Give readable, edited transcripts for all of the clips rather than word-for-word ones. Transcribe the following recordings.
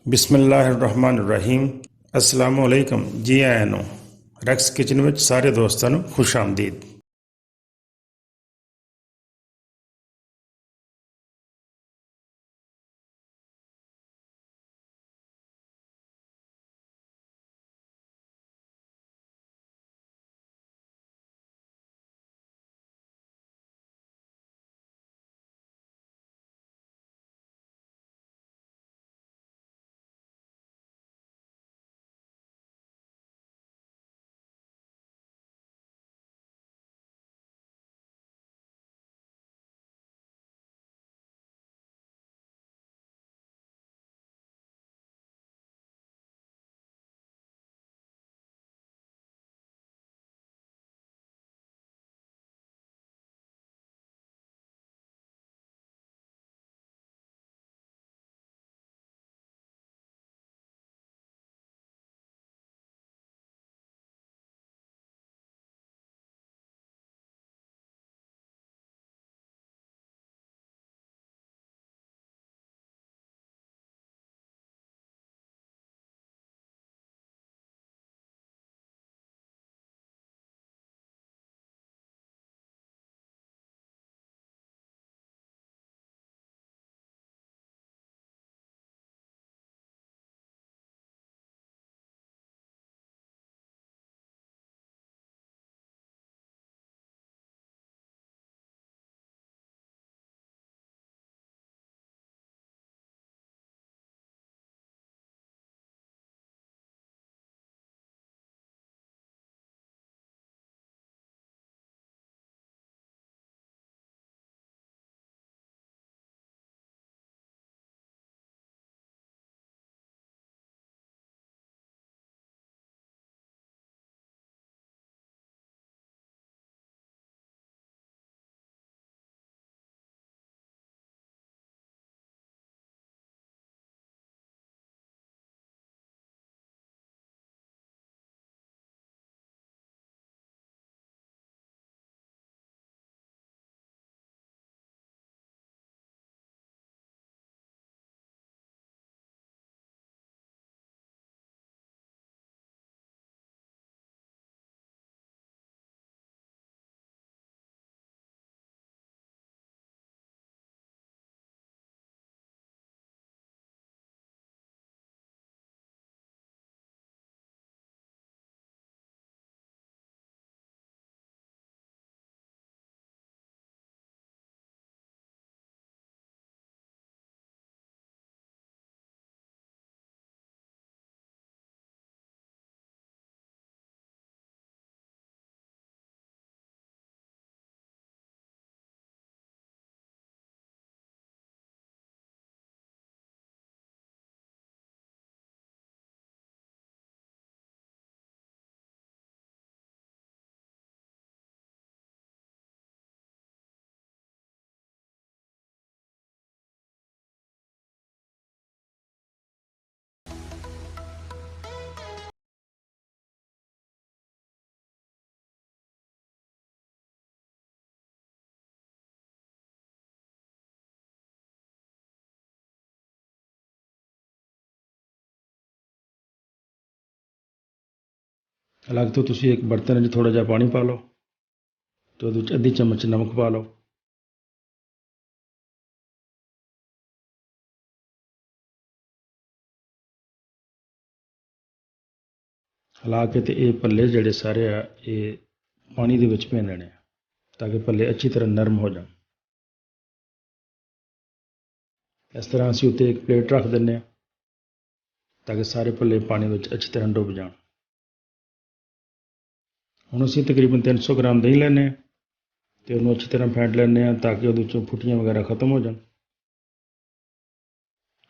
ਬਿਸਮਿਲ੍ਲਾਹਿਰਰਹਿਮਾਨਿਰਰਹੀਮ। ਅਸਲਾਮੁ ਅਲੈਕਮ। ਜੀ ਆਇਆਂ ਨੂੰ ਰੈਕਸ ਕਿਚਨ ਵਿੱਚ ਸਾਰੇ ਦੋਸਤਾਂ ਨੂੰ ਖੁਸ਼ ਆਮਦੀਦ। ਅਲੱਗ ਤੋਂ ਤੁਸੀਂ ਇੱਕ ਬਰਤਨ 'ਚ ਥੋੜ੍ਹਾ ਜਿਹਾ ਪਾਣੀ ਪਾ ਲਓ ਅਤੇ ਉਹਦੇ ਵਿੱਚ ਅੱਧੀ ਚਮਚ ਨਮਕ ਪਾ ਲਓ। ਹਿਲਾ ਕੇ ਅਤੇ ਇਹ ਭੱਲੇ ਜਿਹੜੇ ਸਾਰੇ ਆ ਇਹ ਪਾਣੀ ਦੇ ਵਿੱਚ ਭਿਓਂ ਦੇਣੇ ਆ ਤਾਂ ਕਿ ਭੱਲੇ ਅੱਛੀ ਤਰ੍ਹਾਂ ਨਰਮ ਹੋ ਜਾਣ। ਇਸ ਤਰ੍ਹਾਂ ਅਸੀਂ ਉੱਤੇ ਇੱਕ ਪਲੇਟ ਰੱਖ ਦਿੰਦੇ ਹਾਂ ਤਾਂ ਕਿ ਸਾਰੇ ਭੱਲੇ ਪਾਣੀ ਵਿੱਚ ਅੱਛੀ ਤਰ੍ਹਾਂ ਡੁੱਬ ਜਾਣ। ਹੁਣ ਅਸੀਂ ਤਕਰੀਬਨ 300 ਗ੍ਰਾਮ ਦਹੀਂ ਲੈਂਦੇ ਹਾਂ ਅਤੇ ਉਹਨੂੰ ਅੱਛੀ ਤਰ੍ਹਾਂ ਫੈਂਟ ਲੈਂਦੇ ਹਾਂ ਤਾਂ ਕਿ ਉਹਦੇ ਵਿੱਚੋਂ ਫੁੱਟੀਆਂ ਵਗੈਰਾ ਖਤਮ ਹੋ ਜਾਣ।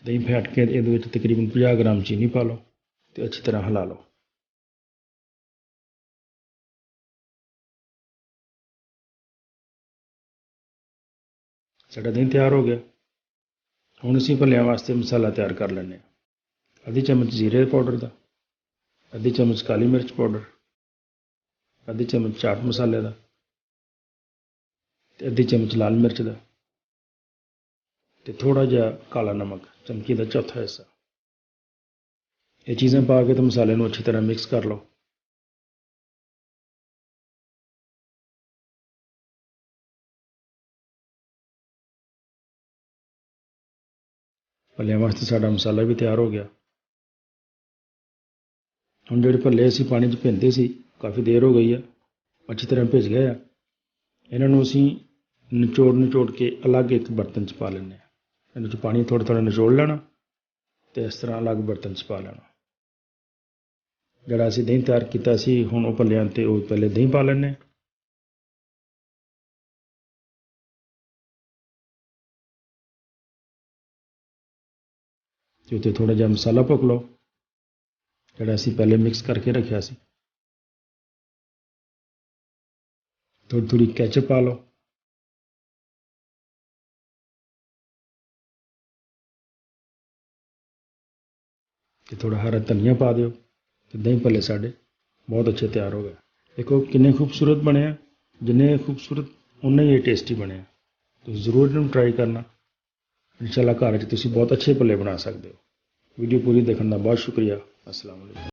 ਦਹੀਂ ਫੈਂਟ ਕੇ ਇਹਦੇ ਵਿੱਚ ਤਕਰੀਬਨ 50 ਗ੍ਰਾਮ ਚੀਨੀ ਪਾ ਲਓ ਅਤੇ ਅੱਛੀ ਤਰ੍ਹਾਂ ਹਿਲਾ ਲਓ। ਸਾਡਾ ਦਹੀਂ ਤਿਆਰ ਹੋ ਗਿਆ। ਹੁਣ ਅਸੀਂ ਭੱਲਿਆਂ ਵਾਸਤੇ ਮਸਾਲਾ ਤਿਆਰ ਕਰ ਲੈਂਦੇ ਹਾਂ। ਅੱਧੀ ਚਮਚ ਜ਼ੀਰੇ ਪਾਊਡਰ ਦਾ, ਅੱਧੀ ਚਮਚ ਕਾਲੀ ਮਿਰਚ ਪਾਊਡਰ, ਅੱਧੀ ਚਮਚ ਚਾਟ ਮਸਾਲੇ ਦਾ ਅਤੇ ਅੱਧੀ ਚਮਚ ਲਾਲ ਮਿਰਚ ਦਾ ਅਤੇ ਥੋੜ੍ਹਾ ਜਿਹਾ ਕਾਲਾ ਨਮਕ, ਚਮਚੀ ਦਾ ਚੌਥਾ ਹਿੱਸਾ। ਇਹ ਚੀਜ਼ਾਂ ਪਾ ਕੇ ਤੇ ਮਸਾਲੇ ਨੂੰ ਅੱਛੀ ਤਰ੍ਹਾਂ ਮਿਕਸ ਕਰ ਲਓ। ਭੱਲਿਆਂ ਵਾਸਤੇ ਸਾਡਾ ਮਸਾਲਾ ਵੀ ਤਿਆਰ ਹੋ ਗਿਆ। ਹੁਣ ਜਿਹੜੇ ਭੱਲੇ ਅਸੀਂ ਪਾਣੀ 'ਚ ਭਿੰਦੇ ਸੀ, ਕਾਫੀ ਦੇਰ ਹੋ ਗਈ ਆ, ਅੱਛੀ ਤਰ੍ਹਾਂ ਭਿੱਜ ਗਏ ਆ। ਇਹਨਾਂ ਨੂੰ ਅਸੀਂ ਨਿਚੋੜ ਕੇ ਅਲੱਗ ਇੱਕ ਬਰਤਨ 'ਚ ਪਾ ਲੈਂਦੇ ਹਾਂ। ਇਹਨਾਂ 'ਚ ਪਾਣੀ ਥੋੜ੍ਹਾ ਥੋੜ੍ਹਾ ਨਿਚੋੜ ਲੈਣਾ ਅਤੇ ਇਸ ਤਰ੍ਹਾਂ ਅਲੱਗ ਬਰਤਨ 'ਚ ਪਾ ਲੈਣਾ। ਜਿਹੜਾ ਅਸੀਂ ਦਹੀਂ ਤਿਆਰ ਕੀਤਾ ਸੀ, ਹੁਣ ਉਹ ਭੱਲਿਆਂ 'ਤੇ ਉਹ ਪਹਿਲੇ ਦਹੀਂ ਪਾ ਲੈਂਦੇ ਹਾਂ। ਅਤੇ ਉੱਤੇ ਥੋੜ੍ਹਾ ਜਿਹਾ ਮਸਾਲਾ ਭੁੱਕ ਲਓ, ਜਿਹੜਾ ਅਸੀਂ ਪਹਿਲੇ ਮਿਕਸ ਕਰਕੇ ਰੱਖਿਆ ਸੀ। ਥੋੜ੍ਹੀ ਥੋੜ੍ਹੀ ਕੈਚਅਪ ਪਾ ਲਓ। ਅਤੇ ਥੋੜ੍ਹਾ ਹਰਾ ਧਨੀਆ ਪਾ ਦਿਓ। ਅਤੇ ਦਹੀਂ ਭੱਲੇ ਸਾਡੇ ਬਹੁਤ ਅੱਛੇ ਤਿਆਰ ਹੋ ਗਏ। ਦੇਖੋ ਕਿੰਨੇ ਖੂਬਸੂਰਤ ਬਣੇ ਆ। ਜਿੰਨੇ ਖੂਬਸੂਰਤ ਉਨੇ ਹੀ ਇਹ ਟੇਸਟੀ ਬਣੇ ਆ। ਤੁਸੀਂ ਜ਼ਰੂਰ ਇਹਨੂੰ ਟਰਾਈ ਕਰਨਾ। ਇਨਸ਼ਾਅੱਲਾ ਘਰ 'ਚ ਤੁਸੀਂ ਬਹੁਤ ਅੱਛੇ ਭੱਲੇ ਬਣਾ ਸਕਦੇ ਹੋ। ਵੀਡੀਓ ਪੂਰੀ ਦੇਖਣ ਦਾ ਬਹੁਤ ਸ਼ੁਕਰੀਆ। ਅਸਲਾਮ ਵਾਲੇਕੁਮ।